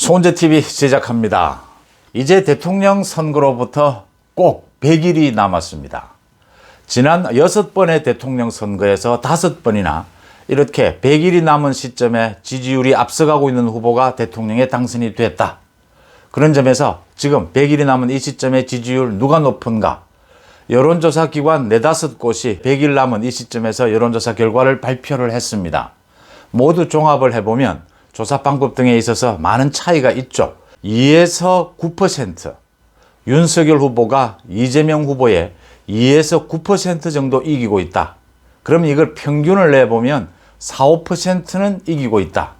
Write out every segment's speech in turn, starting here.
손재TV 시작합니다. 이제 대통령 선거로부터 꼭 100일이 남았습니다. 지난 6번의 대통령 선거에서 5번이나 이렇게 100일이 남은 시점에 지지율이 앞서가고 있는 후보가 대통령에 당선이 됐다. 그런 점에서 지금 100일이 남은 이 시점에 지지율 누가 높은가? 여론조사 기관 4-5곳이 100일 남은 이 시점에서 여론조사 결과를 발표를 했습니다. 모두 종합을 해보면 조사 방법 등에 있어서 많은 차이가 있죠. 2에서 9%, 윤석열 후보가 이재명 후보의 2에서 9% 정도 이기고 있다. 그럼 이걸 평균을 내보면 4, 5%는 이기고 있다.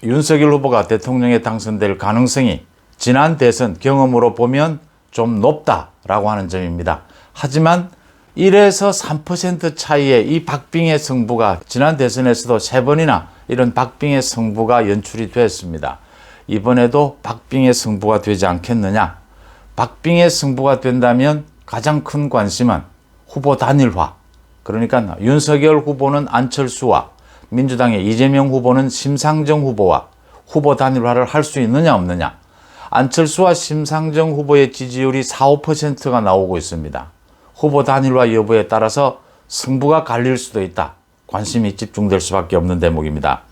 윤석열 후보가 대통령에 당선될 가능성이 지난 대선 경험으로 보면 좀 높다라고 하는 점입니다. 하지만 1에서 3% 차이의 이 박빙의 승부가 지난 대선에서도 3번이나 이런 박빙의 승부가 연출이 됐습니다. 이번에도 박빙의 승부가 되지 않겠느냐? 박빙의 승부가 된다면 가장 큰 관심은 후보 단일화. 그러니까 윤석열 후보는 안철수와 민주당의 이재명 후보는 심상정 후보와 후보 단일화를 할 수 있느냐 없느냐. 안철수와 심상정 후보의 지지율이 4, 5%가 나오고 있습니다. 후보 단일화 여부에 따라서 승부가 갈릴 수도 있다. 관심이 집중될 수밖에 없는 대목입니다.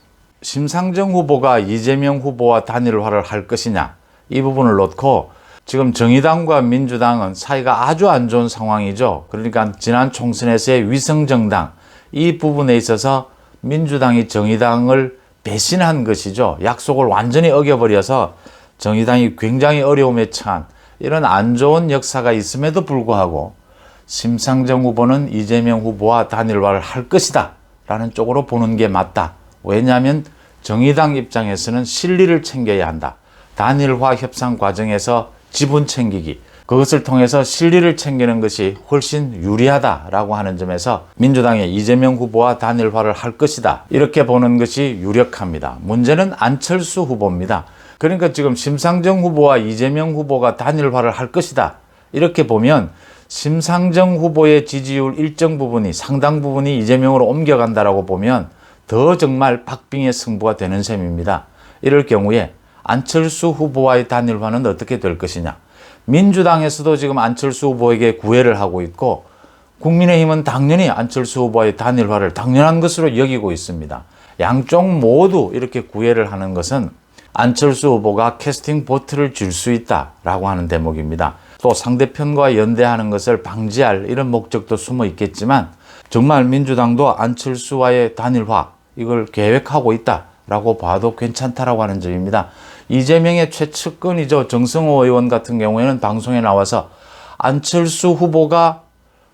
심상정 후보가 이재명 후보와 단일화를 할 것이냐, 이 부분을 놓고 지금 정의당과 민주당은 사이가 아주 안 좋은 상황이죠. 그러니까 지난 총선에서의 위성정당, 이 부분에 있어서 민주당이 정의당을 배신한 것이죠. 약속을 완전히 어겨버려서 정의당이 굉장히 어려움에 처한 이런 안 좋은 역사가 있음에도 불구하고 심상정 후보는 이재명 후보와 단일화를 할 것이다 라는 쪽으로 보는 게 맞다. 왜냐하면 정의당 입장에서는 실리를 챙겨야 한다. 단일화 협상 과정에서 지분 챙기기, 그것을 통해서 실리를 챙기는 것이 훨씬 유리하다라고 하는 점에서 민주당의 이재명 후보와 단일화를 할 것이다. 이렇게 보는 것이 유력합니다. 문제는 안철수 후보입니다. 그러니까 지금 심상정 후보와 이재명 후보가 단일화를 할 것이다. 이렇게 보면 심상정 후보의 지지율 일정 부분이 상당 부분이 이재명으로 옮겨간다라고 보면 더 정말 박빙의 승부가 되는 셈입니다. 이럴 경우에 안철수 후보와의 단일화는 어떻게 될 것이냐. 민주당에서도 지금 안철수 후보에게 구애를 하고 있고 국민의힘은 당연히 안철수 후보와의 단일화를 당연한 것으로 여기고 있습니다. 양쪽 모두 이렇게 구애를 하는 것은 안철수 후보가 캐스팅 보트를 줄 수 있다라고 하는 대목입니다. 또 상대편과 연대하는 것을 방지할 이런 목적도 숨어 있겠지만 정말 민주당도 안철수와의 단일화 이걸 계획하고 있다라고 봐도 괜찮다라고 하는 점입니다. 이재명의 최측근이죠. 정성호 의원 같은 경우에는 방송에 나와서 안철수 후보가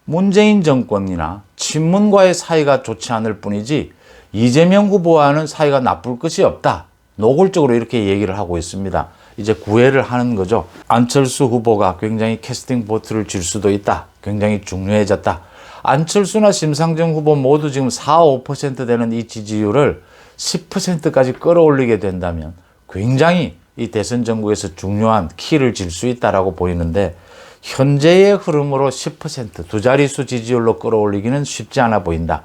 문재인 정권이나 친문과의 사이가 좋지 않을 뿐이지 이재명 후보와는 사이가 나쁠 것이 없다. 노골적으로 이렇게 얘기를 하고 있습니다. 이제 구애를 하는 거죠. 안철수 후보가 굉장히 캐스팅 보트를 줄 수도 있다. 굉장히 중요해졌다. 안철수나 심상정 후보 모두 지금 4, 5% 되는 이 지지율을 10%까지 끌어올리게 된다면 굉장히 이 대선 전국에서 중요한 키를 질 수 있다라고 보이는데 현재의 흐름으로 10%, 두 자릿수 지지율로 끌어올리기는 쉽지 않아 보인다.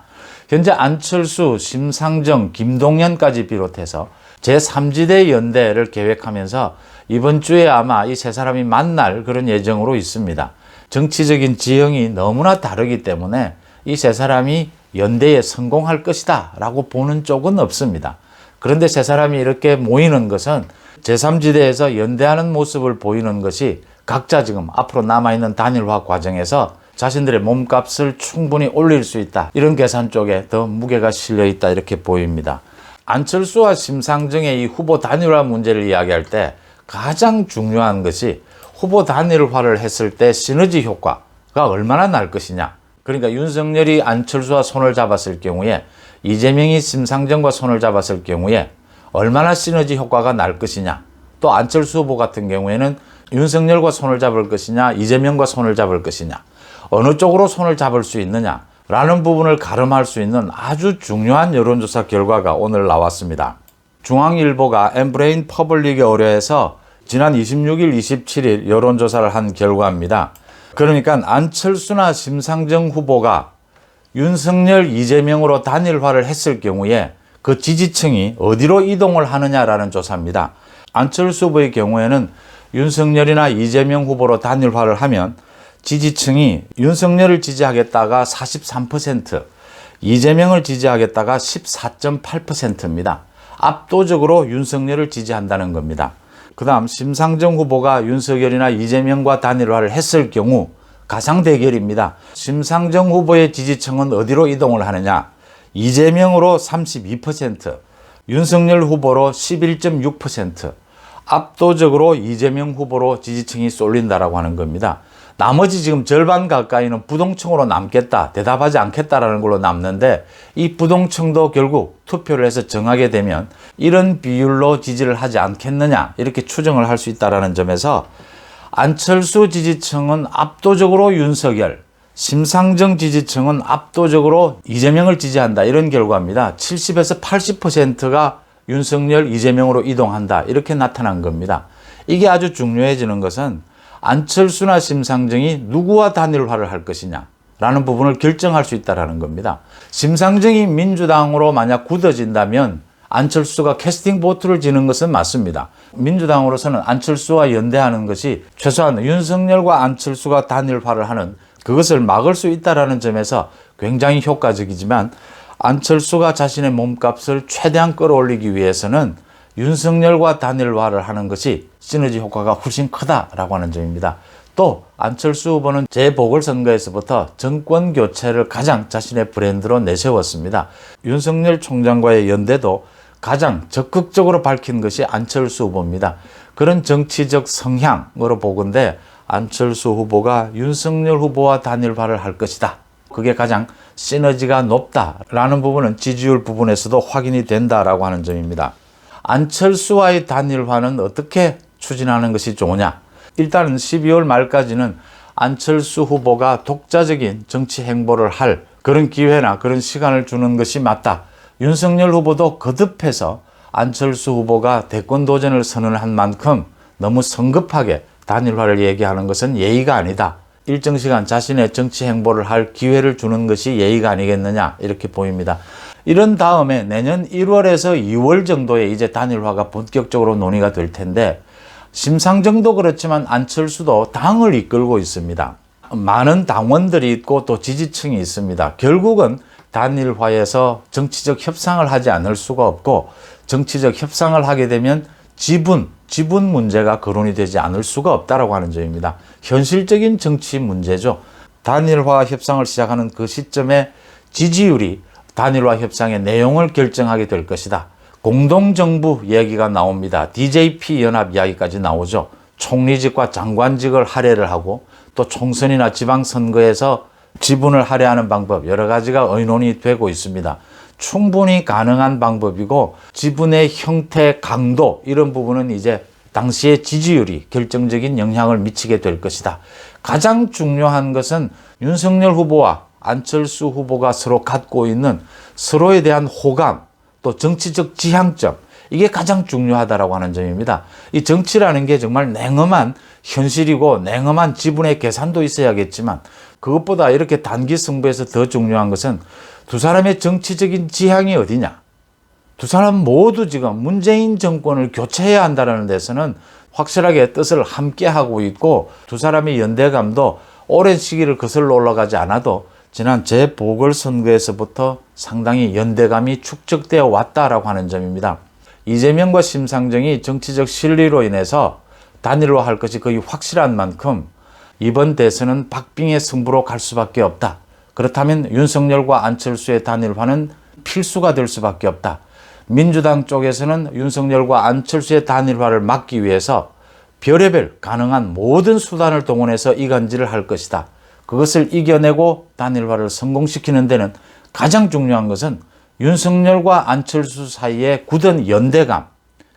현재 안철수, 심상정, 김동연까지 비롯해서 제3지대 연대를 계획하면서 이번 주에 아마 이 세 사람이 만날 그런 예정으로 있습니다. 정치적인 지형이 너무나 다르기 때문에 이 세 사람이 연대에 성공할 것이다 라고 보는 쪽은 없습니다. 그런데 세 사람이 이렇게 모이는 것은 제3지대에서 연대하는 모습을 보이는 것이 각자 지금 앞으로 남아있는 단일화 과정에서 자신들의 몸값을 충분히 올릴 수 있다. 이런 계산 쪽에 더 무게가 실려 있다 이렇게 보입니다. 안철수와 심상정의 이 후보 단일화 문제를 이야기할 때 가장 중요한 것이 후보 단일화를 했을 때 시너지 효과가 얼마나 날 것이냐. 그러니까 윤석열이 안철수와 손을 잡았을 경우에 이재명이 심상정과 손을 잡았을 경우에 얼마나 시너지 효과가 날 것이냐. 또 안철수 후보 같은 경우에는 윤석열과 손을 잡을 것이냐 이재명과 손을 잡을 것이냐 어느 쪽으로 손을 잡을 수 있느냐 라는 부분을 가름할 수 있는 아주 중요한 여론조사 결과가 오늘 나왔습니다. 중앙일보가 엠브레인 퍼블릭에 의뢰해서 지난 26일, 27일 여론조사를 한 결과입니다. 그러니까 안철수나 심상정 후보가 윤석열, 이재명으로 단일화를 했을 경우에 그 지지층이 어디로 이동을 하느냐라는 조사입니다. 안철수 후보의 경우에는 윤석열이나 이재명 후보로 단일화를 하면 지지층이 윤석열을 지지하겠다가 43%, 이재명을 지지하겠다가 14.8%입니다. 압도적으로 윤석열을 지지한다는 겁니다. 그 다음 심상정 후보가 윤석열이나 이재명과 단일화를 했을 경우 가상 대결입니다. 심상정 후보의 지지층은 어디로 이동을 하느냐? 이재명으로 32%, 윤석열 후보로 11.6%, 압도적으로 이재명 후보로 지지층이 쏠린다라고 하는 겁니다. 나머지 지금 절반 가까이는 부동층으로 남겠다, 대답하지 않겠다라는 걸로 남는데 이 부동층도 결국 투표를 해서 정하게 되면 이런 비율로 지지를 하지 않겠느냐 이렇게 추정을 할 수 있다는 점에서 안철수 지지층은 압도적으로 윤석열, 심상정 지지층은 압도적으로 이재명을 지지한다 이런 결과입니다. 70에서 80%가 윤석열, 이재명으로 이동한다 이렇게 나타난 겁니다. 이게 아주 중요해지는 것은 안철수나 심상정이 누구와 단일화를 할 것이냐 라는 부분을 결정할 수 있다는 겁니다. 심상정이 민주당으로 만약 굳어진다면 안철수가 캐스팅 보트를 지는 것은 맞습니다. 민주당으로서는 안철수와 연대하는 것이 최소한 윤석열과 안철수가 단일화를 하는 그것을 막을 수 있다는 점에서 굉장히 효과적이지만 안철수가 자신의 몸값을 최대한 끌어올리기 위해서는 윤석열과 단일화를 하는 것이 시너지 효과가 훨씬 크다라고 하는 점입니다. 또 안철수 후보는 재보궐선거에서부터 정권 교체를 가장 자신의 브랜드로 내세웠습니다. 윤석열 총장과의 연대도 가장 적극적으로 밝힌 것이 안철수 후보입니다. 그런 정치적 성향으로 보건대 안철수 후보가 윤석열 후보와 단일화를 할 것이다. 그게 가장 시너지가 높다라는 부분은 지지율 부분에서도 확인이 된다라고 하는 점입니다. 안철수와의 단일화는 어떻게 추진하는 것이 좋으냐? 일단은 12월 말까지는 안철수 후보가 독자적인 정치 행보를 할 그런 기회나 그런 시간을 주는 것이 맞다. 윤석열 후보도 거듭해서 안철수 후보가 대권 도전을 선언한 만큼 너무 성급하게 단일화를 얘기하는 것은 예의가 아니다. 일정 시간 자신의 정치 행보를 할 기회를 주는 것이 예의가 아니겠느냐 이렇게 보입니다. 이런 다음에 내년 1월에서 2월 정도에 이제 단일화가 본격적으로 논의가 될 텐데 심상정도 그렇지만 안철수도 당을 이끌고 있습니다. 많은 당원들이 있고 또 지지층이 있습니다. 결국은 단일화에서 정치적 협상을 하지 않을 수가 없고 정치적 협상을 하게 되면 지분 문제가 거론이 되지 않을 수가 없다라고 하는 점입니다. 현실적인 정치 문제죠. 단일화 협상을 시작하는 그 시점에 지지율이 단일화 협상의 내용을 결정하게 될 것이다. 공동정부 얘기가 나옵니다. DJP 연합 이야기까지 나오죠. 총리직과 장관직을 할애를 하고 또 총선이나 지방선거에서 지분을 할애하는 방법 여러 가지가 의논이 되고 있습니다. 충분히 가능한 방법이고 지분의 형태, 강도 이런 부분은 이제 당시의 지지율이 결정적인 영향을 미치게 될 것이다. 가장 중요한 것은 윤석열 후보와 안철수 후보가 서로 갖고 있는 서로에 대한 호감 또 정치적 지향점 이게 가장 중요하다라고 하는 점입니다. 이 정치라는 게 정말 냉엄한 현실이고 냉엄한 지분의 계산도 있어야겠지만 그것보다 이렇게 단기 승부에서 더 중요한 것은 두 사람의 정치적인 지향이 어디냐. 두 사람 모두 지금 문재인 정권을 교체해야 한다는 데서는 확실하게 뜻을 함께 하고 있고 두 사람의 연대감도 오랜 시기를 거슬러 올라가지 않아도 지난 재보궐선거에서부터 상당히 연대감이 축적되어 왔다라고 하는 점입니다. 이재명과 심상정이 정치적 실리로 인해서 단일화할 것이 거의 확실한 만큼 이번 대선은 박빙의 승부로 갈 수밖에 없다. 그렇다면 윤석열과 안철수의 단일화는 필수가 될 수밖에 없다. 민주당 쪽에서는 윤석열과 안철수의 단일화를 막기 위해서 별의별 가능한 모든 수단을 동원해서 이간질을 할 것이다. 그것을 이겨내고 단일화를 성공시키는 데는 가장 중요한 것은 윤석열과 안철수 사이의 굳은 연대감,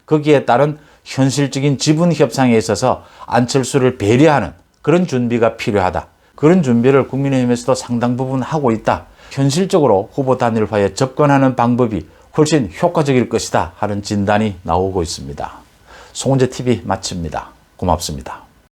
거기에 따른 현실적인 지분 협상에 있어서 안철수를 배려하는 그런 준비가 필요하다. 그런 준비를 국민의힘에서도 상당 부분 하고 있다. 현실적으로 후보 단일화에 접근하는 방법이 훨씬 효과적일 것이다 하는 진단이 나오고 있습니다. 송은재 TV 마칩니다. 고맙습니다.